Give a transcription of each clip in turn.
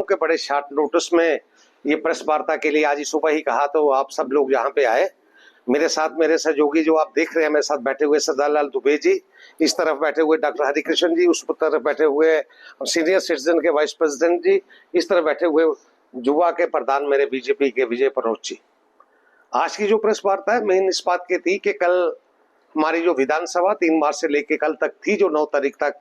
कि बड़े short notice में ये प्रेस वार्ता के लिए आज ही सुबह ही कहा, तो आप सब लोग यहाँ पे आए। मेरे साथ मेरे सहयोगी जो आप देख रहे हैं, मेरे साथ बैठे हुए सरदार लाल दुबे जी, इस तरफ बैठे हुए डॉक्टर हरिकृष्ण जी, उस तरफ बैठे हुए सीनियर सिटीजन के वाइस प्रेसिडेंट जी, इस तरफ बैठे हुए युवा के प्रधान मेरे बीजेपी के विजय पनोत जी। आज की जो प्रेस वार्ता है मेन इस बात की थी कि कल हमारी जो विधानसभा 3 मार्च से लेके कल तक थी, जो 9 तारीख तक,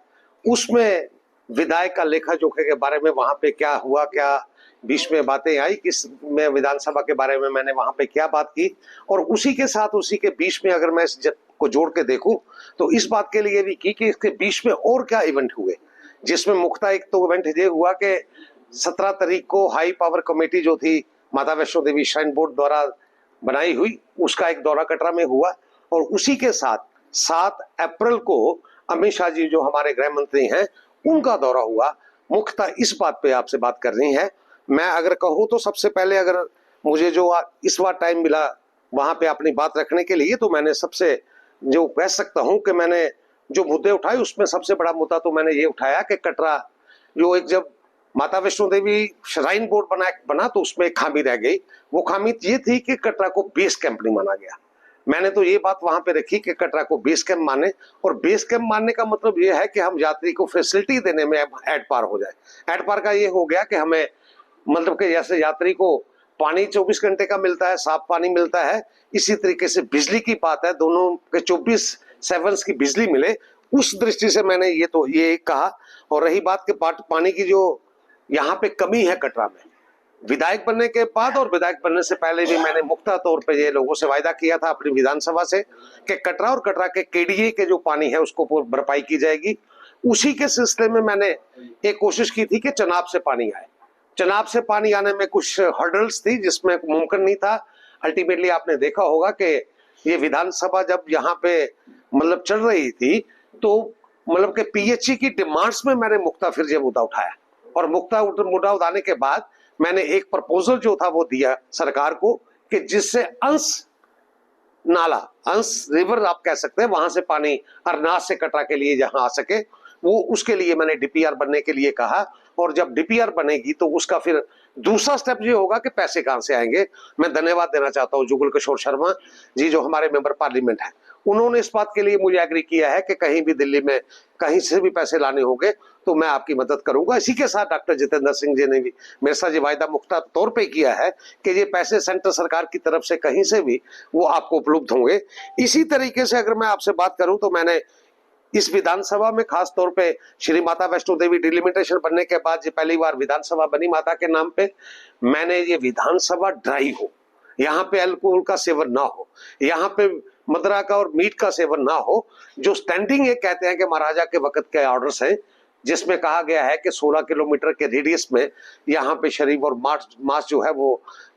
उसमें विधायक का लेखा जोखे के बारे में वहां पे क्या हुआ, क्या बीच में बातें आई, किस में विधानसभा के बारे में मैंने वहां पे क्या बात की, और उसी के साथ उसी के बीच में अगर मैं इस को जोड़ के देखूं तो इस बात के लिए भी की कि इसके बीच में और क्या इवेंट हुए, जिसमें मुख्यतः एक तो इवेंट ये हुआ कि 17 तारीख को हाई पावर कमेटी जो थी माता वैष्णो देवी श्राइन बोर्ड द्वारा बनाई हुई, उसका एक दौरा कटरा में हुआ, और उसी के साथ 7 अप्रैल को अमित शाह जी जो हमारे गृह मंत्री हैं उनका दौरा हुआ। मुख्यतः इस बात पे आपसे बात करनी है। मैं अगर कहूँ तो सबसे पहले अगर मुझे जो इस बार टाइम मिला वहां पे अपनी बात रखने के लिए, तो मैंने सबसे जो कह सकता हूं कि मैंने जो मुद्दे उठाए उसमें सबसे बड़ा मुद्दा तो मैंने ये उठाया कि कटरा जो एक जब माता वैष्णो देवी श्राइन बोर्ड बना तो उसमें एक खामी रह गई। वो खामी ये थी कि कटरा को बेस कैंप नहीं माना गया। मैंने तो ये बात वहां पे रखी कि कटरा को बेस कैंप माने, और बेस कैंप मानने का मतलब ये है कि हम यात्री को फैसिलिटी देने में एड पार हो जाए। एड पार का ये हो गया कि हमें मतलब कि जैसे यात्री को पानी 24 घंटे का मिलता है, साफ पानी मिलता है, इसी तरीके से बिजली की बात है, दोनों के 24/7 की बिजली मिले, उस दृष्टि से मैंने ये कहा। और रही बात के पानी की जो यहाँ पे कमी है कटरा में, विधायक बनने के बाद और विधायक बनने से पहले भी मैंने मुख्य तौर पे ये लोगों से वायदा किया था अपनी विधानसभा से कि कटरा और कटरा के केडीए के जो पानी है उसको भरपाई की जाएगी। उसी के सिलसिले में मैंने एक कोशिश की थी कि चनाब से पानी आए। चनाब से पानी आने में कुछ हर्डल्स थी जिसमें मुमकिन नहीं था। अल्टीमेटली आपने देखा होगा कि ये विधानसभा जब यहाँ पे मतलब चल रही थी तो मतलब कि पीएचई की डिमांड्स में मैंने मुख्ता फिर ये मुद्दा उठाया, और मुद्दा उठाने के बाद मैंने एक प्रपोजल जो था वो दिया सरकार को कि जिससे अंश रिवर आप कह सकते हैं वहां से पानी अरनाथ से कटरा के लिए जहां आ सके, वो उसके लिए मैंने डीपीआर बनने के लिए कहा। और जब डीपीआर बनेगी तो उसका फिर दूसरा स्टेप ये होगा कि पैसे कहां से आएंगे। मैं धन्यवाद देना चाहता हूं जुगल किशोर शर्मा जी जो हमारे मेंबर पार्लियामेंट हैं, उन्होंने इस बात के लिए मुझे एग्री किया है कि कहीं भी दिल्ली में कहीं से भी पैसे लाने होंगे तो मैं आपकी मदद करूंगा। इसी के साथ डॉक्टर जितेंद्र सिंह जी ने भी मेरे साथ ये वायदा मुख्ता तौर पे किया है कि ये पैसे सेंट्रल सरकार की तरफ से कहीं से भी वो आपको उपलब्ध होंगे। इसी तरीके से अगर मैं आपसे बात करूं तो मैंने इस विधानसभा में खास तौर पे श्री माता वैष्णो देवी डिलिमिटेशन बनने के बाद ये पहली बार विधानसभा बनी माता के नाम पे, मैंने ये विधानसभा ड्राई हो, यहाँ पे अल्कोहल का सेवन ना हो, यहाँ पे मदरा का और मीट का सेवन ना हो, जो स्टैंडिंग ये कहते हैं कि महाराजा के वक्त के ऑर्डर्स हैं जिसमें कहा गया है कि 16 किलोमीटर के रेडियस में यहाँ पे शरीफ और मांस जो है वो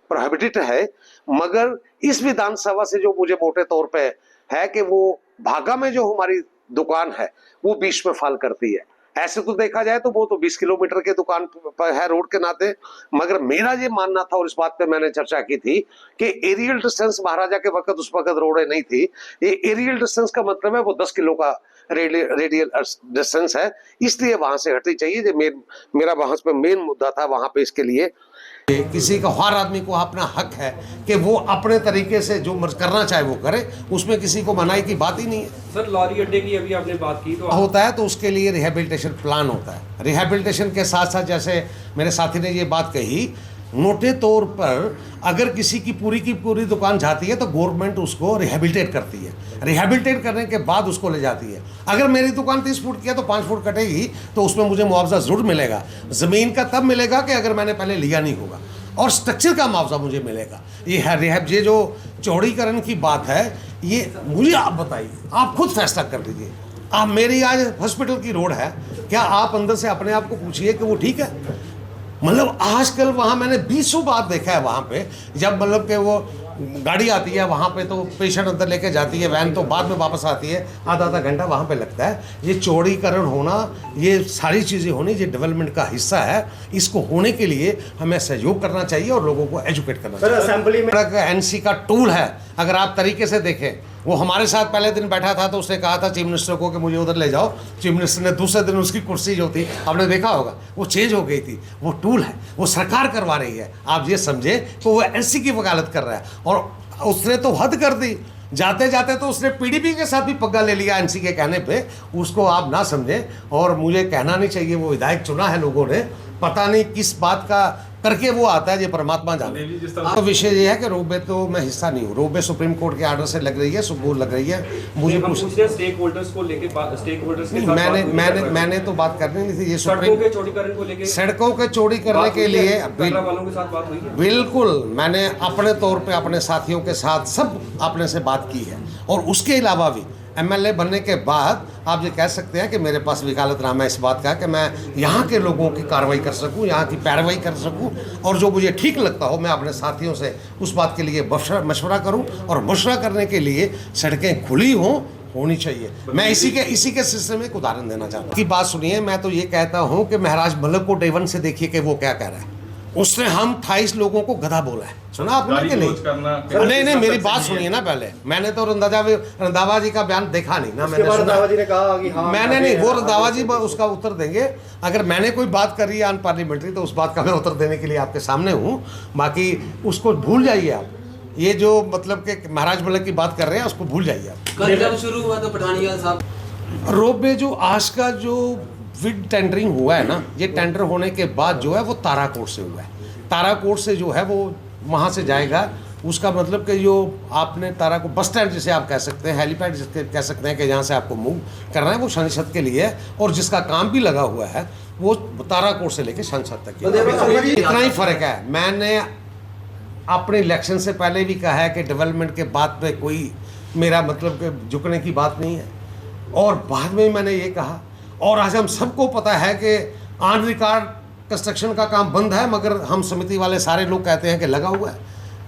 प्रोहिबिटेड है। मगर इस विधानसभा से जो मुझे मोटे तौर पे है कि वो भागा में जो हमारी दुकान है वो बीच में फॉल करती है। ऐसे तो देखा जाए तो वो तो 20 किलोमीटर के दुकान पर है रोड के नाते, मगर मेरा ये मानना था और इस बात पे मैंने चर्चा की थी कि एरियल डिस्टेंस महाराजा के वक्त उस वक्त रोडें नहीं थी। ये एरियल डिस्टेंस का मतलब है वो 10 किलो का रेडियल डिस्टेंस है, इसलिए वहां से हटनी चाहिए। मेरा वहां पे मेन मुद्दा था वहां पे। इसके लिए किसी का हर आदमी को अपना हक है कि वो अपने तरीके से जो करना चाहे वो करे, उसमें किसी को मनाही की बात ही नहीं है। सर लॉरी अड्डे की अभी आपने बात की तो होता है तो उसके लिए रिहेबिलिटेशन प्लान होता है। रिहेबिलिटेशन के साथ साथ जैसे मेरे साथी ने ये बात कही, मोटे तौर पर अगर किसी की पूरी दुकान जाती है तो गवर्नमेंट उसको रिहेबिलिटेट करती है। रिहेबिलिटेट करने के बाद उसको ले जाती है। अगर मेरी दुकान 30 फुट की है तो 5 फुट कटेगी तो उसमें मुझे मुआवजा जरूर मिलेगा। ज़मीन का तब मिलेगा कि अगर मैंने पहले लिया नहीं होगा, और स्ट्रक्चर का मुआवजा मुझे मिलेगा। ये है रिहेब। ये जो चौड़ीकरण की बात है ये मुझे आप बताइए, आप खुद फैसला कर लीजिए। आप मेरी आज हॉस्पिटल की रोड है, क्या आप अंदर से अपने आप को पूछिए कि वो ठीक है? मतलब आजकल वहाँ मैंने 20 बार देखा है वहाँ पे, जब मतलब कि वो गाड़ी आती है वहाँ पे तो पेशेंट अंदर लेके जाती है, वैन तो बाद में वापस आती है, आधा घंटा वहाँ पे लगता है। ये चौड़ीकरण होना, ये सारी चीज़ें होनी, ये डेवलपमेंट का हिस्सा है। इसको होने के लिए हमें सहयोग करना चाहिए और लोगों को एजुकेट करना चाहिए। असेंबली में एनसी का टूल है, अगर आप तरीके से देखें वो हमारे साथ पहले दिन बैठा था तो उसने कहा था चीफ मिनिस्टर को कि मुझे उधर ले जाओ। चीफ मिनिस्टर ने दूसरे दिन उसकी कुर्सी जो थी आपने देखा होगा वो चेंज हो गई थी। वो टूल है, वो सरकार करवा रही है। आप ये समझे तो वो एनसी की वकालत कर रहा है और उसने तो हद कर दी। जाते जाते तो उसने पीडीपी के साथ भी पग्गा ले लिया एनसी के कहने पे। उसको आप ना समझें और मुझे कहना नहीं चाहिए, वो विधायक चुना है लोगों ने, पता नहीं किस बात का करके वो आता है, ये परमात्मा जाने। तो विषय ये है कि रोपवे तो मैं हिस्सा नहीं हूँ। रोपवे सुप्रीम कोर्ट के आर्डर से लग रही है, सुबह लग रही है। मुझे स्टेक होल्डर्स को लेके स्टेक होल्डर्स के साथ मैंने तो बात करनी नहीं थी। ये सड़कों के चौड़ीकरण को लेके, सड़कों के चौड़ी करने के लिए वालों के साथ बात हुई है। बिल्कुल मैंने अपने तौर पे अपने साथियों के साथ सब अपने से बात की है। और उसके अलावा भी एमएलए बनने के बाद आप ये कह सकते हैं कि मेरे पास वकालतनामा इस बात का कि मैं यहाँ के लोगों की कार्रवाई कर सकूँ, यहाँ की पैरवाई कर सकूँ और जो मुझे ठीक लगता हो मैं अपने साथियों से उस बात के लिए मशवरा करूँ। और मशवरा करने के लिए सड़कें खुली होनी चाहिए। मैं इसी के सिलसिले में एक उदाहरण देना चाहता हूँ की बात सुनिए। मैं तो ये कहता हूँ कि महाराज मलक को डेवन से देखिए कि वो क्या कह रहा है। उसने हम 28 लोगों को गधा बोला है, सुना आपने कि नहीं? नहीं मेरी बात सुनिए ना पहले। मैंने तो रंधावा जी का बयान देखा नहीं ना, मैंने सुना। रंधावा जी ने कहा कि हाँ मैंने नहीं, वो रंधावा जी उसका उत्तर देंगे। अगर मैंने कोई बात करी है अन पार्लियामेंट्री तो उस बात का मैं उत्तर देने के लिए आपके सामने हूँ। बाकी उसको भूल जाइए आप। ये जो मतलब कि महाराज मलक की बात कर रहे हैं उसको भूल जाइए आप। कल जब शुरू हुआ तो पठानिया साहब रोपवे जो आज का जो विद टेंडरिंग हुआ है ना, ये टेंडर होने के बाद जो है वो ताराकोट से हुआ है। ताराकोट से जो है वो वहाँ से जाएगा। उसका मतलब कि जो आपने ताराकोट बस स्टैंड जिसे आप कह सकते हैं, हेलीपैड जिसके कह सकते हैं कि जहाँ से आपको मूव करना है वो शनिछत के लिए है। और जिसका काम भी लगा हुआ है वो ताराकोट से लेकर शनिछत तक की। इतना ही फ़र्क है। मैंने अपने इलेक्शन से पहले भी कहा है कि डेवलपमेंट के बाद पे कोई मेरा मतलब कि झुकने की बात नहीं है। और बाद में मैंने ये कहा और आज हम सबको पता है कि ऑन रिकॉर्ड कंस्ट्रक्शन का काम बंद है, मगर हम समिति वाले सारे लोग कहते हैं कि लगा हुआ है।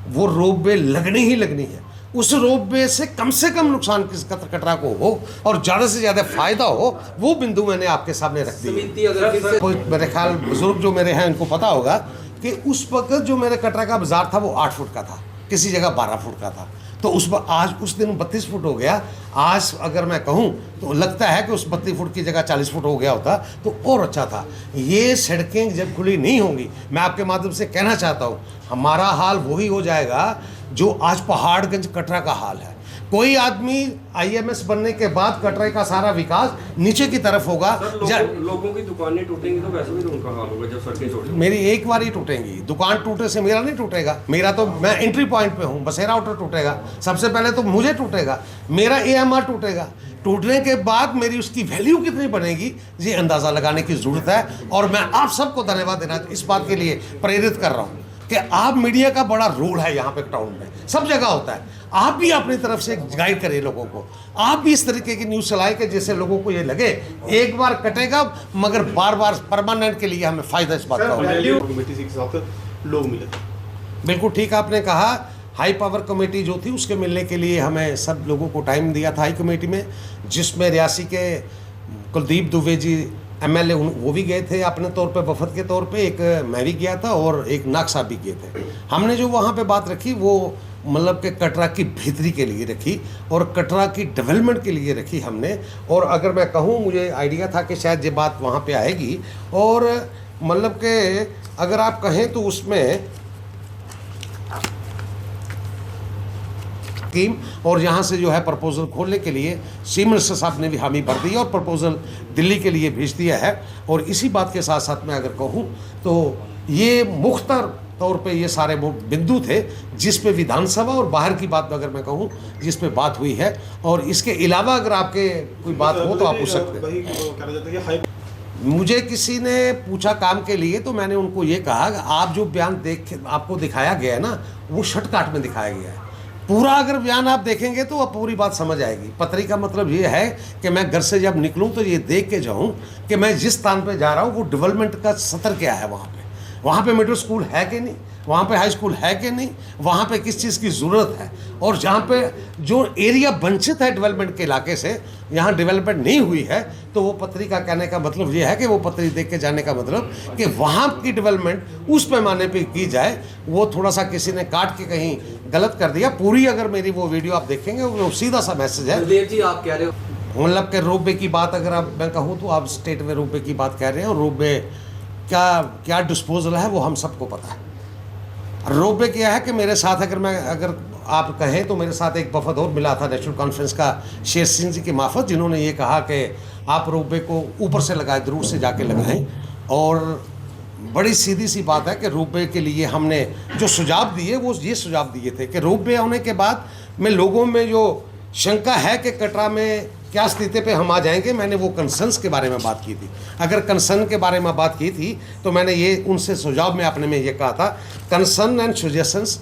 वो रोपवे लगनी ही लगनी है। उस रोपवे से कम नुकसान किस कटरा को हो और ज़्यादा से ज़्यादा फायदा हो, वो बिंदु मैंने आपके सामने रख दिया। कोई मेरे ख्याल बुजुर्ग जो मेरे हैं उनको पता होगा कि उस वक्त जो मेरे कटरा का बाजार था वो 8 फुट का था, किसी जगह 12 फुट का था। तो आज उस दिन 32 फुट हो गया। आज अगर मैं कहूँ तो लगता है कि उस 32 फुट की जगह 40 फुट हो गया होता तो और अच्छा था। ये सड़कें जब खुली नहीं होंगी, मैं आपके माध्यम से कहना चाहता हूँ, हमारा हाल वही हो जाएगा जो आज पहाड़गंज कटरा का हाल है। कोई आदमी आईएमएस बनने के बाद कटरे का सारा विकास नीचे की तरफ होगा। लोगों की दुकानें टूटेंगी तो वैसे भी तो उनका हाल होगा जब सड़कें छोटी। मेरी एक बार ही टूटेंगी दुकान, टूटे से मेरा नहीं टूटेगा। मेरा तो मैं एंट्री पॉइंट पे हूँ, बसेरा आउटर टूटेगा सबसे पहले तो मुझे टूटेगा, मेरा एएमआर टूटेगा। टूटने के बाद मेरी उसकी वैल्यू कितनी बनेगी ये अंदाज़ा लगाने की ज़रूरत है। और मैं आप सबको धन्यवाद देना इस बात के लिए प्रेरित कर रहा हूँ कि आप मीडिया का बड़ा रोल है यहाँ पे टाउन में, सब जगह होता है। आप भी अपनी तरफ से गाइड करें लोगों को, आप भी इस तरीके की न्यूज़ चलाएं कि जिससे लोगों को ये लगे एक बार कटेगा मगर बार बार परमानेंट के लिए हमें फ़ायदा इस बात का होगा। लोग मिले बिल्कुल ठीक आपने कहा। हाई पावर कमेटी जो थी उसके मिलने के लिए हमें सब लोगों को टाइम दिया था हाई कमेटी में, जिसमें रियासी के कुलदीप दुबे जी एमएलए वो भी गए थे अपने तौर पे वफद के तौर पे, एक मैं भी गया था और एक नाग साहब भी गए थे। हमने जो वहाँ पे बात रखी वो मतलब कि कटरा की बेहतरी के लिए रखी और कटरा की डेवलपमेंट के लिए रखी हमने। और अगर मैं कहूँ मुझे आइडिया था कि शायद ये बात वहाँ पे आएगी और मतलब कि अगर आप कहें तो उसमें स्कीम और यहाँ से जो है प्रपोजल खोलने के लिए चीफ मिनिस्टर साहब ने भी हामी भर दी और प्रपोजल दिल्ली के लिए भेज दिया है। और इसी बात के साथ साथ मैं अगर कहूँ तो ये मुख्तर तौर पे ये सारे वो बिंदु थे जिस पे विधानसभा और बाहर की बात अगर मैं कहूँ जिस पे बात हुई है। और इसके अलावा अगर आपके कोई बात हो तो आप पूछ सकते हैं। मुझे किसी ने पूछा काम के लिए तो मैंने उनको ये कहा कि आप जो बयान आपको दिखाया गया है ना वो शॉर्टकट में दिखाया गया है। पूरा अगर बयान आप देखेंगे तो आप पूरी बात समझ आएगी। पत्री का मतलब ये है कि मैं घर से जब निकलूं तो ये देख के जाऊं कि मैं जिस स्थान पे जा रहा हूं वो डेवलपमेंट का स्तर क्या है वहाँ पे। वहाँ पे मिडिल स्कूल है कि नहीं, वहाँ पे हाई स्कूल है कि नहीं, वहाँ पे किस चीज़ की ज़रूरत है। और जहाँ पे जो एरिया वंचित है डेवलपमेंट के इलाके से, यहाँ डेवलपमेंट नहीं हुई है, तो वो पत्री का कहने का मतलब ये है कि वो पत्री देख के जाने का मतलब कि वहाँ की डेवलपमेंट उस पैमाने पे की जाए। वो थोड़ा सा किसी ने काट के कहीं गलत कर दिया। पूरी अगर मेरी वो वीडियो आप देखेंगे वो सीधा सा मैसेज है। गुरुदेव जी आप कह रहे हो मतलब के रोपवे की बात अगर आप मैं कहूँ तो आप स्टेट में रोपवे की बात कह रहे हैं, और रोपवे क्या डिस्पोजल है वो हम सबको पता है। रोपवे क्या है कि मेरे साथ अगर आप कहें तो मेरे साथ एक वफद और मिला था नेशनल कॉन्फ्रेंस का शेर सिंह जी की मार्फत, जिन्होंने ये कहा कि आप रोपवे को ऊपर से लगाएं, दूर से जाके लगाएं। और बड़ी सीधी सी बात है कि रोपवे के लिए हमने जो सुझाव दिए वो ये सुझाव दिए थे कि रोपवे होने के बाद में लोगों में जो शंका है कि कटरा में क्या स्थिति पे हम आ जाएंगे, मैंने वो कंसर्न्स के बारे में बात की थी। अगर कंसर्न के बारे में बात की थी तो मैंने ये उनसे सुझाव में अपने में ये कहा था, concern and suggestions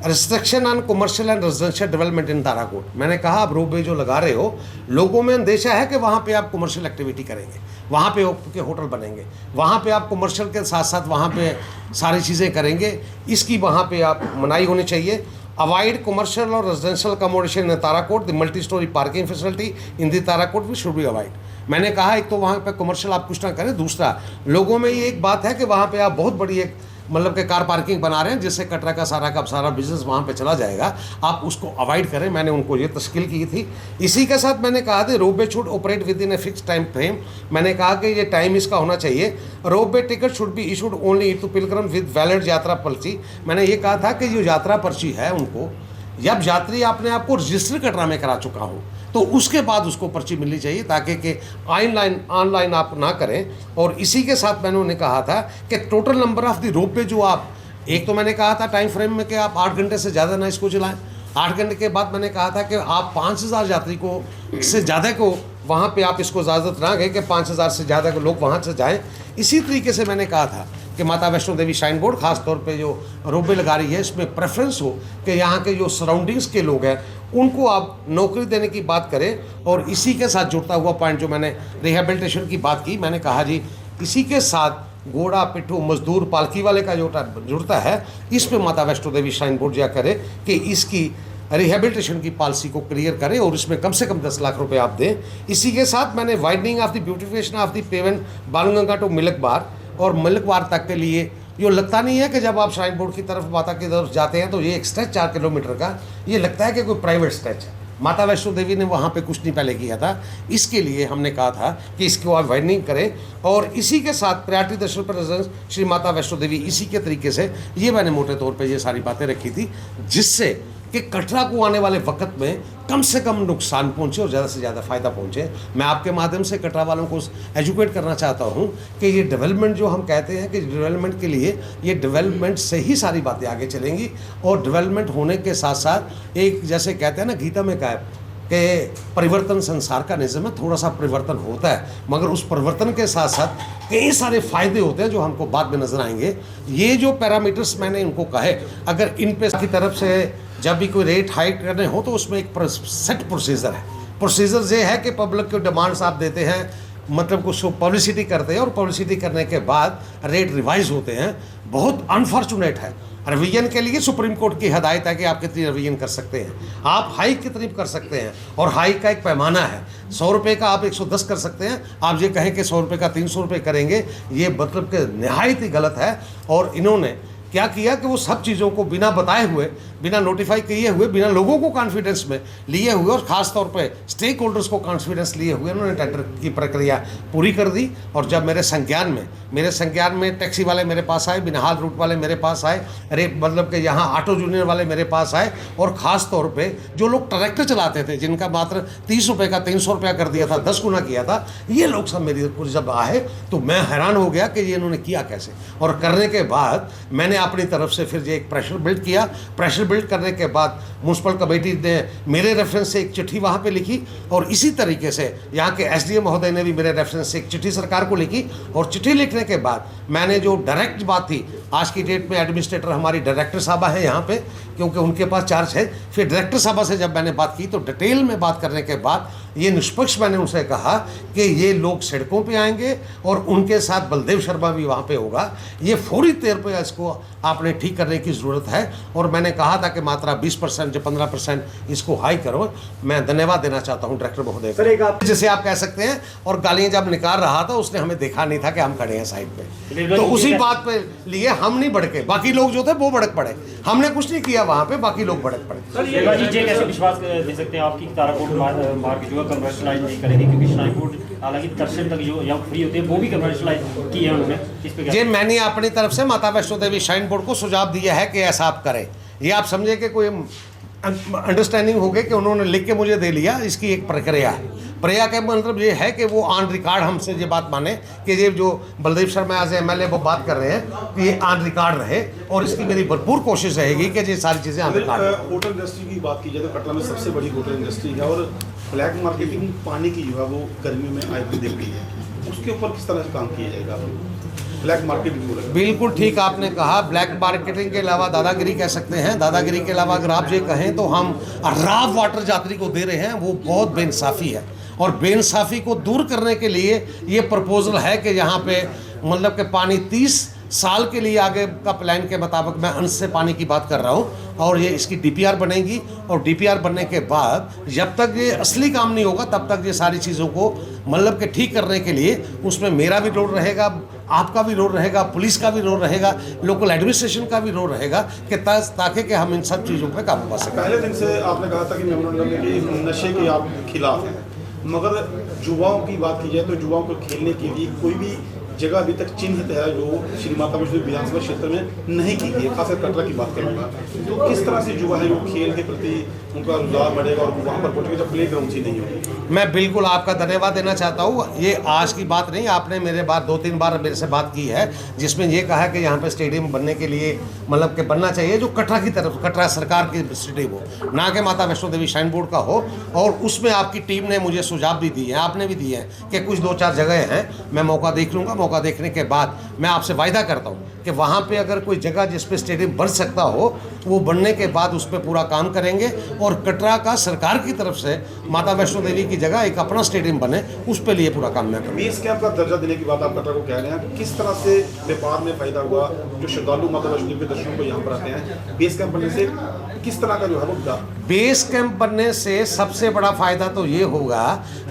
restriction on commercial and residential development in Tarakot. मैंने कहा आप रोपवे जो लगा रहे हो, लोगों में अंदेशा है कि वहाँ पे आप कमर्शियल एक्टिविटी करेंगे, वहाँ पे आपके होटल बनेंगे, वहाँ पे आप कमर्शियल के साथ साथ वहाँ पे सारी चीज़ें करेंगे, इसकी वहाँ पे आप मनाही होनी चाहिए। अवॉइड कमर्शियल और residential accommodation in Tarakot, the multi storey parking facility in the Tarakot भी शुड बी अवॉइड। मैंने कहा एक तो वहाँ पे कमर्शियल आप कुछ ना करें, दूसरा लोगों में ये एक बात है कि वहाँ पे आप बहुत बड़ी एक मतलब कि कार पार्किंग बना रहे हैं, जिससे कटरा का सारा बिजनेस वहाँ पे चला जाएगा, आप उसको अवॉइड करें। मैंने उनको ये तश्कील की थी। इसी के साथ मैंने कहा था ropeway should operate within a fix time frame. मैंने कहा कि ये टाइम इसका होना चाहिए। Ropeway ticket should be issued only to pilgrim with valid यात्रा पर्ची। मैंने ये कहा था कि जो यात्रा पर्ची है उनको, जब यात्री अपने आप को रजिस्टर कटरा में करा चुका हो तो उसके बाद उसको पर्ची मिलनी चाहिए, ताकि कि ऑनलाइन आप ना करें। और इसी के साथ मैंने उन्हें कहा था कि total number of the ropeway जो आप, एक तो मैंने कहा था टाइम फ्रेम में कि आप 8 घंटे से ज़्यादा ना इसको चलाएं। 8 घंटे के बाद मैंने कहा था कि आप 5000 यात्री को से ज़्यादा को वहाँ पे आप इसको इजाज़त ना दें कि 5000 से ज़्यादा के लोग वहाँ से जाएँ। इसी तरीके से मैंने कहा था कि माता वैष्णो देवी श्राइन बोर्ड खास तौर पे जो रोपवे लगा रही है, इसमें प्रेफरेंस हो कि यहाँ के जो सराउंडिंग्स के लोग हैं उनको आप नौकरी देने की बात करें। और इसी के साथ जुड़ता हुआ पॉइंट जो मैंने रिहेबिलिटेशन की बात की, मैंने कहा जी इसी के साथ घोड़ा पिट्ठू मजदूर पालकी वाले का जो जुड़ता है, इस पर माता वैष्णो देवी श्राइन बोर्ड क्या करे कि इसकी रिहेबिलिटेशन की पॉलिसी को क्लियर करें और इसमें कम से कम 10 लाख रुपए आप दें। इसी के साथ मैंने widening of the beautification of the पेवन बालगंगा टू मिल्कबार और मिल्कबार तक के लिए, ये लगता नहीं है कि जब आप श्राइन बोर्ड की तरफ माता की तरफ जाते हैं तो ये एक स्ट्रेच 4 किलोमीटर का, ये लगता है कि कोई प्राइवेट स्ट्रेच है। माता वैष्णो देवी ने वहाँ पे कुछ नहीं पहले किया था, इसके लिए हमने कहा था कि इसको आप वाइडनिंग करें। और इसी के साथ प्रायोरिटी दर्शन पर रेजिडेंस श्री माता वैष्णो देवी, इसी के तरीके से ये मैंने मोटे तौर पे ये सारी बातें रखी थी, जिससे कि कटरा को आने वाले वक्त में कम से कम नुकसान पहुंचे और ज़्यादा से ज़्यादा फ़ायदा पहुंचे। मैं आपके माध्यम से कटरा वालों को एजुकेट करना चाहता हूं कि ये डेवलपमेंट जो हम कहते हैं कि डेवलपमेंट के लिए, ये डेवलपमेंट से ही सारी बातें आगे चलेंगी। और डेवलपमेंट होने के साथ साथ एक जैसे कहते हैं ना गीता में कहा कि परिवर्तन संसार का निज़म है, थोड़ा सा परिवर्तन होता है, मगर उस परिवर्तन के साथ साथ कई सारे फ़ायदे होते हैं जो हमको बाद में नज़र आएंगे। ये जो पैरामीटर्स मैंने इनको कहे, अगर इन पे की तरफ से जब भी कोई रेट हाइक करने हो तो उसमें एक सेट प्रोसीजर है। प्रोसीजर ये है कि पब्लिक के डिमांड्स आप देते हैं, मतलब कुछ पब्लिसिटी करते हैं और पब्लिसिटी करने के बाद रेट रिवाइज होते हैं। बहुत अनफॉर्चुनेट है। रिवीजन के लिए सुप्रीम कोर्ट की हदायत है कि आप कितनी रिवीजन कर सकते हैं, आप हाइक कितनी कर सकते हैं, और हाइक का एक पैमाना है। 100 रुपये का आप 110 कर सकते हैं। आप ये कहें कि 100 रुपये का 300 रुपये करेंगे, ये मतलब कि नहायत ही गलत है। और इन्होंने क्या किया कि वो सब चीज़ों को बिना बताए हुए, बिना नोटिफाई किए हुए, बिना लोगों को कॉन्फिडेंस में लिए हुए और ख़ास तौर पे स्टेक होल्डर्स को कॉन्फिडेंस लिए हुए उन्होंने टेंडर की प्रक्रिया पूरी कर दी। और जब मेरे संज्ञान में टैक्सी वाले मेरे पास आए, बिनहाल रूट वाले मेरे पास आए, मतलब कि यहाँ ऑटो जूनियर वाले मेरे पास आए, और ख़ास तौर पे जो लोग ट्रैक्टर चलाते थे जिनका मात्र 30 रुपये का 300 रुपया कर दिया था, 10 गुना किया था, ये लोग सब मेरी जब आए तो मैं हैरान हो गया कि ये इन्होंने किया कैसे। और करने के बाद मैंने अपनी तरफ से फिर ये एक प्रेशर बिल्ड किया। प्रेशर बिल्ड करने के बाद म्यूनसिपल कमेटी ने मेरे रेफरेंस से एक चिट्ठी वहाँ पे लिखी, और इसी तरीके से यहाँ के एसडीएम महोदय ने भी मेरे रेफरेंस से एक चिट्ठी सरकार को लिखी। और चिट्ठी लिखने के बाद मैंने जो डायरेक्ट बात थी, आज की डेट में एडमिनिस्ट्रेटर हमारी डायरेक्टर साहबा है यहाँ पे, क्योंकि उनके पास चार्ज है। फिर डायरेक्टर साहबा से जब मैंने बात की तो डिटेल में बात करने के बाद ये निष्पक्ष मैंने उनसे कहा कि ये लोग सड़कों पे आएंगे और उनके साथ बलदेव शर्मा भी वहाँ पे होगा। ये फौरी तौर पे इसको आपने ठीक करने की ज़रूरत है। और मैंने कहा था कि मात्रा 20% या 15% इसको हाई करो। मैं धन्यवाद देना चाहता हूँ डायरेक्टर महोदय को, जैसे आप कह सकते हैं। और गालियाँ जब निकाल रहा था उसने हमें देखा नहीं था कि हम खड़े हैं साइड पे, तो उसी बात पे लिए हम नहीं भड़के, बाकी लोग जो थे वो भड़क पड़े। हमने कुछ नहीं किया वहाँ पे, बाकी लोग भड़क पड़े। रेखा जी, ये कैसे विश्वास दे सकते हैं आपकी ताराकोट मार्ग जो है कमर्शलाइज नहीं करेगी, क्योंकि श्राइन बोर्ड हालांकि दर्शन तक जो या फ्री होते हैं वो भी कमर्शलाइज की है उन्होंने, इस पे ये मैंने अपनी तरफ से माता वैष्णो देवी श्राइन बोर्ड को सुझाव दिया है कि ऐसा आप करें। ये आप समझे कि कोई अंडरस्टैंडिंग हो गई कि उन्होंने लिख के मुझे दे लिया, इसकी एक प्रक्रिया है। प्रक्रिया का मतलब ये है कि वो ऑन रिकॉर्ड हमसे ये बात माने कि ये जो बलदेव शर्मा एज एमएलए वो बात कर रहे हैं कि ये ऑन रिकॉर्ड रहे। और इसकी मेरी भरपूर कोशिश रहेगी कि ये सारी चीज़ें ऑन रिकॉर्ड। होटल इंडस्ट्री की बात की जाए तो कटरा में सबसे बड़ी होटल इंडस्ट्री है और ब्लैक मार्केटिंग पानी की जो है वो गर्मी में आए हुए देखती है, उसके ऊपर किस तरह से काम किया जाएगा? ब्लैक मार्केटिंग बिल्कुल ठीक आपने कहा। ब्लैक मार्केटिंग के अलावा दादागिरी कह सकते हैं। दादागिरी के अलावा अगर आप ये कहें तो हम राव वाटर यात्री को दे रहे हैं, वो बहुत बेइंसाफ़ी है। और बेइंसाफ़ी को दूर करने के लिए ये प्रपोजल है कि यहाँ पे मतलब कि पानी 30 साल के लिए आगे का प्लान के मुताबिक मैं अंश से पानी की बात कर रहा हूँ। और ये इसकी डीपीआर बनेगी और डीपीआर बनने के बाद जब तक ये असली काम नहीं होगा तब तक ये सारी चीज़ों को मतलब कि ठीक करने के लिए उसमें मेरा भी रोल रहेगा, आपका भी रोल रहेगा, पुलिस का भी रोल रहेगा, लोकल एडमिनिस्ट्रेशन का भी रोल रहेगा कि ताकि कि हम इन सब चीज़ों पर काबू पा सकें। पहले दिन से आपने कहा था कि मेमोरेंडम में कि नशे के आप खिलाफ हैं, मगर युवाओं की बात की जाए तो युवाओं को खेलने के लिए कोई भी जगह अभी तक चिन्हित है जो श्री माता वैष्णो विधानसभा क्षेत्र में नहीं की गई है, खासकर कटरा की बात करूँगा। तो किस तरह से युवा है वो खेल के प्रति उनका रुझान बढ़ेगा और वहाँ पर पहुँचेगा जब प्ले ग्राउंड ही नहीं होगी? मैं बिल्कुल आपका धन्यवाद देना चाहता हूँ। ये आज की बात नहीं, आपने मेरे बात 2-3 बार मेरे से बात की है जिसमें ये कहा कि यहाँ पे स्टेडियम बनने के लिए मतलब कि बनना चाहिए जो कटरा की तरफ, कटरा सरकार की स्टेडियम हो, ना कि माता वैष्णो देवी श्राइन बोर्ड का हो। और उसमें आपकी टीम ने मुझे सुझाव भी दिए हैं, आपने भी दिए हैं कि कुछ 2-4 जगह हैं। मैं मौका देख लूँगा, मौका देखने के बाद मैं आपसे वायदा करता हूँ कि वहाँ पे अगर कोई जगह जिस पे स्टेडियम बन सकता हो वो बनने के बाद उस पर पूरा काम करेंगे। और कटरा का सरकार की तरफ से माता वैष्णो देवी की जगह एक अपना स्टेडियम बने, उस पे लिए पूरा काम मैं करूँगा। बेस कैंप का दर्जा देने की बात आप कटरा को कह रहे हैं, किस तरह से व्यापार में फायदा हुआ? जो श्रद्धालु माता वैष्णो देवी के दर्शनों को यहाँ पर आते हैं, बेस कैंप बनने से किस तरह का जो है वो? बेस कैंप बनने से सबसे बड़ा फायदा तो ये होगा,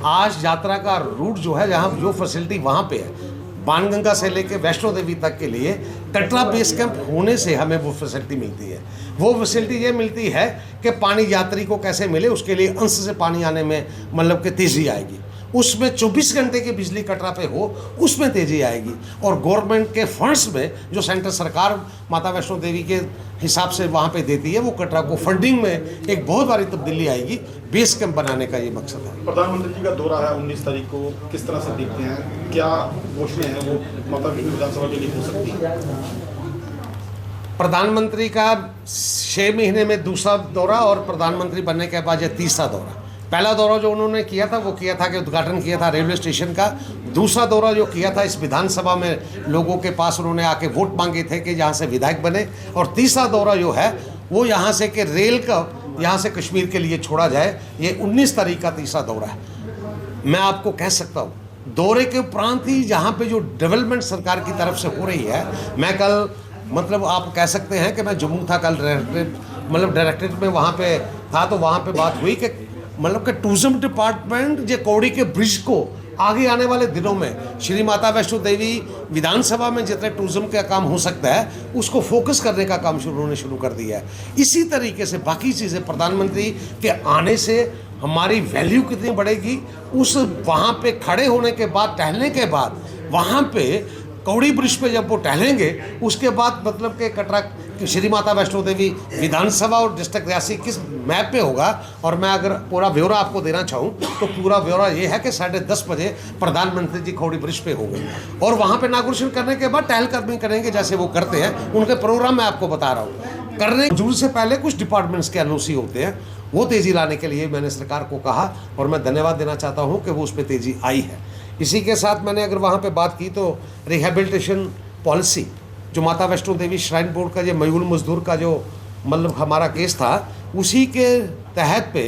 आज यात्रा का रूट जो है जहाँ जो फैसिलिटी वहाँ पे है बाणगंगा से लेके वैष्णो देवी तक के लिए कटरा बेस कैंप होने से हमें वो फैसिलिटी मिलती है। वो फैसिलिटी ये मिलती है कि पानी यात्री को कैसे मिले, उसके लिए अंश से पानी आने में मतलब कि तेज़ी आएगी। उसमें 24 घंटे की बिजली कटरा पे हो, उसमें तेज़ी आएगी। और गवर्नमेंट के फंड्स में जो सेंट्रल सरकार माता वैष्णो देवी के हिसाब से वहाँ पे देती है, वो कटरा को फंडिंग में एक बहुत बड़ी तब्दीली आएगी। बेस कैंप बनाने का ये मकसद है। प्रधानमंत्री जी का दौरा है 19 तारीख को, किस तरह से देखते हैं? क्या घोषणाएं हैं वो माता वैष्णो विधानसभा के लिए हो सकती है? प्रधानमंत्री का 6 महीने में दूसरा दौरा और प्रधानमंत्री बनने के बाद ये तीसरा दौरा। पहला दौरा जो उन्होंने किया था वो किया था कि उद्घाटन किया था रेलवे स्टेशन का। दूसरा दौरा जो किया था इस विधानसभा में लोगों के पास उन्होंने आके वोट मांगे थे कि यहाँ से विधायक बने। और तीसरा दौरा जो है वो यहाँ से कि रेल का यहाँ से कश्मीर के लिए छोड़ा जाए। ये 19 तारीख का तीसरा दौरा है। मैं आपको कह सकता हूँ दौरे के उपरांत ही जहाँ पे जो डेवलपमेंट सरकार की तरफ से हो रही है, मैं कल मतलब आप कह सकते हैं कि मैं जम्मू था कल, डायरेक्टरेट में वहाँ पे था, तो वहाँ पे बात हुई कि मतलब कि टूरिज्म डिपार्टमेंट जो कौड़ी के ब्रिज को आगे आने वाले दिनों में श्री माता वैष्णो देवी विधानसभा में जितने टूरिज्म का काम हो सकता है उसको फोकस करने का काम उन्होंने शुरू कर दिया है। इसी तरीके से बाकी चीज़ें प्रधानमंत्री के आने से हमारी वैल्यू कितनी बढ़ेगी, उस वहाँ पे खड़े होने के बाद, टहलने के बाद, वहाँ पे कौड़ी ब्रिज पे जब वो टहलेंगे उसके बाद मतलब कि कटरा श्री माता वैष्णो देवी विधानसभा और डिस्ट्रिक्ट रियासी किस मैप पे होगा। और मैं अगर पूरा ब्यौरा आपको देना चाहूँ तो पूरा ब्यौरा ये है कि 10:30 बजे प्रधानमंत्री जी कौड़ी ब्रिज पे होंगे और वहाँ पे इनॉग्रेशन करने के बाद टहलकदमी करेंगे जैसे वो करते हैं। उनके प्रोग्राम मैं आपको बता रहा हूँ। करने जून से पहले कुछ डिपार्टमेंट्स के एनओसी होते हैं, वो तेज़ी लाने के लिए मैंने सरकार को कहा और मैं धन्यवाद देना चाहता हूँ कि वो उस पर तेज़ी आई है। इसी के साथ मैंने अगर वहाँ पे बात की तो रिहेबिलिटेशन पॉलिसी जो माता वैष्णो देवी श्राइन बोर्ड का जो मयूल मजदूर का जो मतलब हमारा केस था, उसी के तहत पे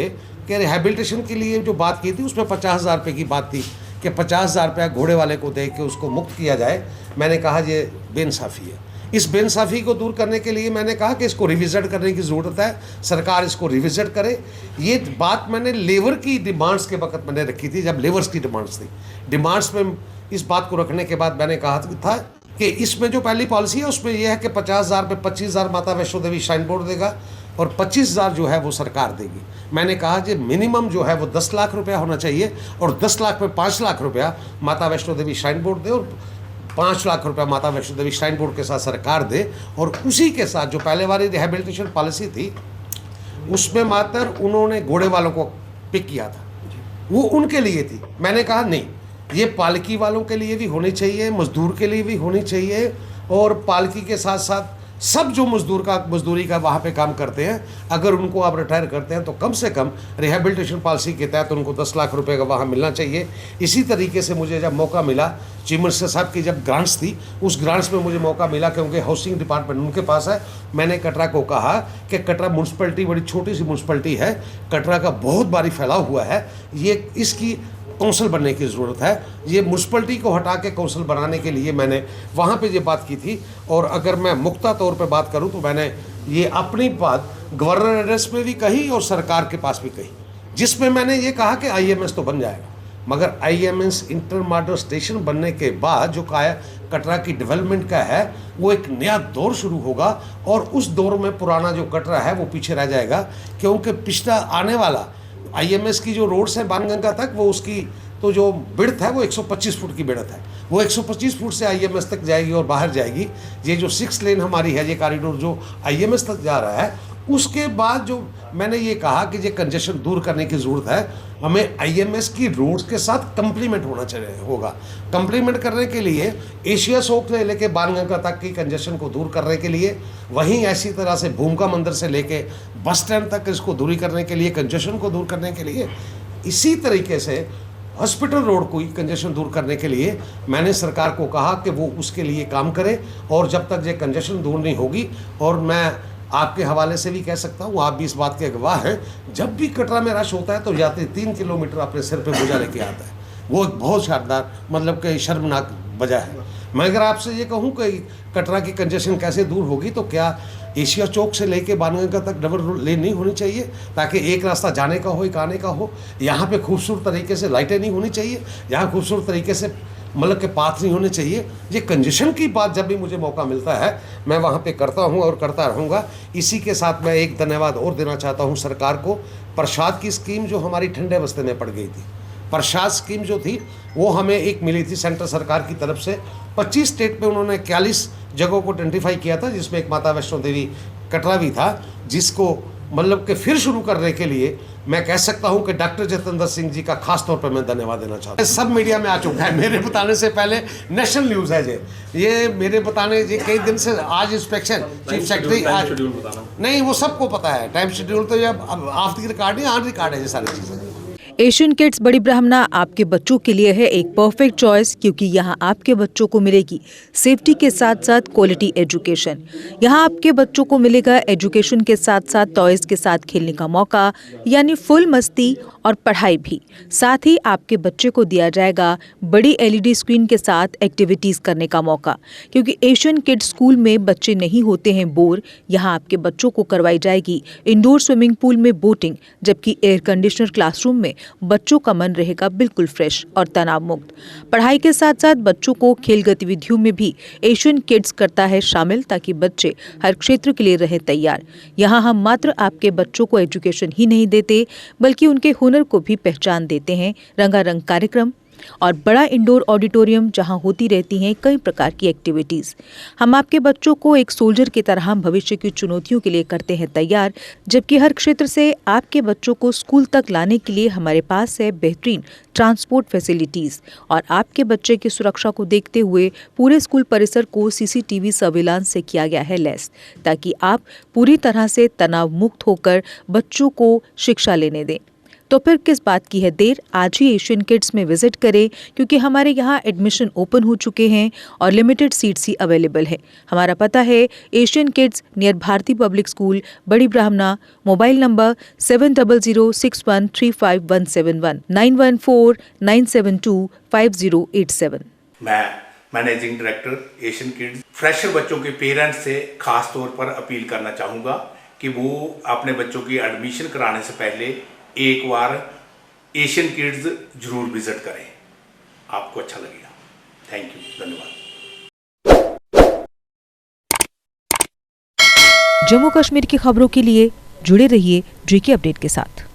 कि रिहेबिलिटेशन के लिए जो बात की थी उसमें 50,000 रुपये की बात थी कि 50,000 रुपया घोड़े वाले को दे के उसको मुक्त किया जाए। मैंने कहा ये बेइंसाफ़ी है। इस बेइंसाफ़ी को दूर करने के लिए मैंने कहा कि इसको रिविज़िट करने की ज़रूरत है, सरकार इसको रिविज़िट करे। ये बात मैंने लेबर की डिमांड्स के वक्त मैंने रखी थी, जब लेबर्स की डिमांड्स थी। डिमांड्स में इस बात को रखने के बाद मैंने कहा था कि इसमें जो पहली पॉलिसी है उसमें यह है कि 50,000 पे 25,000 माता वैष्णो देवी श्राइन बोर्ड देगा और 25,000 जो है वो सरकार देगी। मैंने कहा कि मिनिमम जो है वो 10 लाख रुपया होना चाहिए और 10 लाख में 5 लाख रुपया माता वैष्णो देवी श्राइन बोर्ड दे और 5 लाख रुपया माता वैष्णो देवी श्राइन बोर्ड के साथ सरकार दे। और उसी के साथ जो पहले वाली रिहेबिलिटेशन पॉलिसी थी उसमें मात्र उन्होंने घोड़े वालों को पिक किया था, वो उनके लिए थी। मैंने कहा नहीं, ये पालकी वालों के लिए भी होनी चाहिए, मजदूर के लिए भी होनी चाहिए और पालकी के साथ साथ सब जो मजदूरी का वहाँ पे काम करते हैं, अगर उनको आप रिटायर करते हैं तो कम से कम रिहेबिलिटेशन पॉलिसी के तहत उनको 10 लाख रुपए का वहाँ मिलना चाहिए। इसी तरीके से मुझे जब मौका मिला, चीफ मिनिस्टर साहब की जब ग्रांट्स थी उस ग्रांट्स में मुझे मौका मिला क्योंकि हाउसिंग डिपार्टमेंट उनके पास है। मैंने कटरा को कहा कि कटरा म्यूनसिपलिटी बड़ी छोटी सी म्यूनसिपलिटी है, कटरा का बहुत भारी फैलाव हुआ है, ये इसकी कौंसल बनने की ज़रूरत है। ये म्यूनसिपलिटी को हटा के कौंसल बनाने के लिए मैंने वहाँ पे ये बात की थी। और अगर मैं मुख्ता तौर पे बात करूँ तो मैंने ये अपनी बात गवर्नर एड्रेस में भी कही और सरकार के पास भी कही, जिसमें मैंने ये कहा कि IMS तो बन जाएगा, मगर IMS इंटर मॉडल स्टेशन बनने के बाद जो कटरा की डेवलपमेंट का है वो एक नया दौर शुरू होगा और उस दौर में पुराना जो कटरा है वो पीछे रह जाएगा। क्योंकि पिछला आने वाला IMS की जो रोड्स है बाणगंगा तक, वो उसकी तो जो बिड्थ है वो 125 फुट की बिड्थ है, वो 125 फुट से IMS तक जाएगी और बाहर जाएगी। ये जो 6 लेन हमारी है, ये कॉरिडोर जो IMS तक जा रहा है, उसके बाद जो मैंने ये कहा कि ये कंजेशन दूर करने की ज़रूरत है, हमें IMS की रोड्स के साथ कंप्लीमेंट होना चाहिए होगा। कंप्लीमेंट करने के लिए एशिया चौक से लेके बाणगंगा तक की कंजेशन को दूर करने के लिए, वहीं ऐसी तरह से भूमिका मंदिर से लेके बस स्टैंड तक इसको दूरी करने के लिए, कंजेशन को दूर करने के लिए, इसी तरीके से हॉस्पिटल रोड को कंजेशन दूर करने के लिए मैंने सरकार को कहा कि वो उसके लिए काम करे। और जब तक ये कंजेशन दूर नहीं होगी, और मैं आपके हवाले से भी कह सकता हूँ, आप भी इस बात के गवाह हैं, जब भी कटरा में रश होता है तो यात्री 3 किलोमीटर अपने सिर पे बोझा लेके आता है। वो एक बहुत शानदार, मतलब कि शर्मनाक वजह है। मैं अगर आपसे ये कहूँ कि कटरा की कंजेशन कैसे दूर होगी, तो क्या एशिया चौक से लेके बाणगंगा तक डबल लेन नहीं होनी चाहिए, ताकि एक रास्ता जाने का हो, एक आने का हो। यहाँ पे खूबसूरत तरीके से लाइटें नहीं होनी चाहिए, यहाँ खूबसूरत तरीके से मतलब के पाथ नहीं होने चाहिए। ये कंजेशन की बात जब भी मुझे मौका मिलता है मैं वहाँ पे करता हूँ और करता रहूँगा। इसी के साथ मैं एक धन्यवाद और देना चाहता हूँ सरकार को। प्रसाद की स्कीम जो हमारी ठंडे बस्ते में पड़ गई थी, प्रसाद स्कीम जो थी वो हमें एक मिली थी सेंट्रल सरकार की तरफ से। 25 स्टेट में उन्होंने 41 जगहों को आइडेंटिफाई किया था, जिसमें एक माता वैष्णो देवी कटरा भी था, जिसको मतलब कि फिर शुरू करने के लिए मैं कह सकता हूं कि डॉक्टर जितेंद्र सिंह जी का खास तौर पर मैं धन्यवाद देना चाहता हूँ। सब मीडिया में आ चुका है, मेरे बताने से पहले नेशनल न्यूज़ है ये मेरे बताने ये कई दिन से। आज इंस्पेक्शन चीफ सेक्रेटरी नहीं, वो सबको पता है टाइम शेड्यूल, तो ये ऑफ द रिकॉर्ड नहीं, ऑन रिकॉर्ड है ये सारी चीज़ें। एशियन किड्स बड़ी ब्राह्मणा आपके बच्चों के लिए है एक परफेक्ट चॉइस, क्योंकि यहाँ आपके बच्चों को मिलेगी सेफ्टी के साथ साथ क्वालिटी एजुकेशन। यहाँ आपके बच्चों को मिलेगा एजुकेशन के साथ साथ टॉयज के साथ खेलने का मौका, यानी फुल मस्ती और पढ़ाई भी। साथ ही आपके बच्चे को दिया जाएगा बड़ी LED स्क्रीन के साथ एक्टिविटीज़ करने का मौका, क्योंकि एशियन किड्स स्कूल में बच्चे नहीं होते हैं बोर। यहाँ आपके बच्चों को करवाई जाएगी इंडोर स्विमिंग पूल में बोटिंग, जबकि एयर कंडीशनर क्लासरूम में बच्चों का मन रहेगा बिल्कुल फ्रेश और तनाव मुक्त। पढ़ाई के साथ साथ बच्चों को खेल गतिविधियों में भी एशियन किड्स करता है शामिल, ताकि बच्चे हर क्षेत्र के लिए रहे तैयार। यहाँ हम मात्र आपके बच्चों को एजुकेशन ही नहीं देते, बल्कि उनके हुनर को भी पहचान देते हैं। रंगारंग कार्यक्रम और बड़ा इंडोर ऑडिटोरियम जहां होती रहती हैं कई प्रकार की एक्टिविटीज़। हम आपके बच्चों को एक सोल्जर की तरह भविष्य की चुनौतियों के लिए करते हैं तैयार, जबकि हर क्षेत्र से आपके बच्चों को स्कूल तक लाने के लिए हमारे पास है बेहतरीन ट्रांसपोर्ट फैसिलिटीज़। और आपके बच्चे की सुरक्षा को देखते हुए पूरे स्कूल परिसर को CCTV सर्विलांस से किया गया है लैस, ताकि आप पूरी तरह से तनाव मुक्त होकर बच्चों को शिक्षा लेने दें। तो फिर किस बात की है देर, आज ही एशियन किड्स में विजिट करें, क्योंकि हमारे यहाँ एडमिशन ओपन हो चुके हैं और लिमिटेड सीट्स ही अवेलेबल है। हमारा पता है Asian kids near Bharati public school, Bari Brahmana. Mobile number 7006135171 9149725087। मैं managing director Asian kids fresher बच्चों के पेरेंट्स से खास तौर पर अपील करना चाहूँगा कि वो अपने बच्चों की एडमिशन कराने से पहले एक बार एशियन किड्स जरूर विजिट करें, आपको अच्छा लगेगा। थैंक यू, धन्यवाद। जम्मू कश्मीर की खबरों के लिए जुड़े रहिए JK अपडेट के साथ।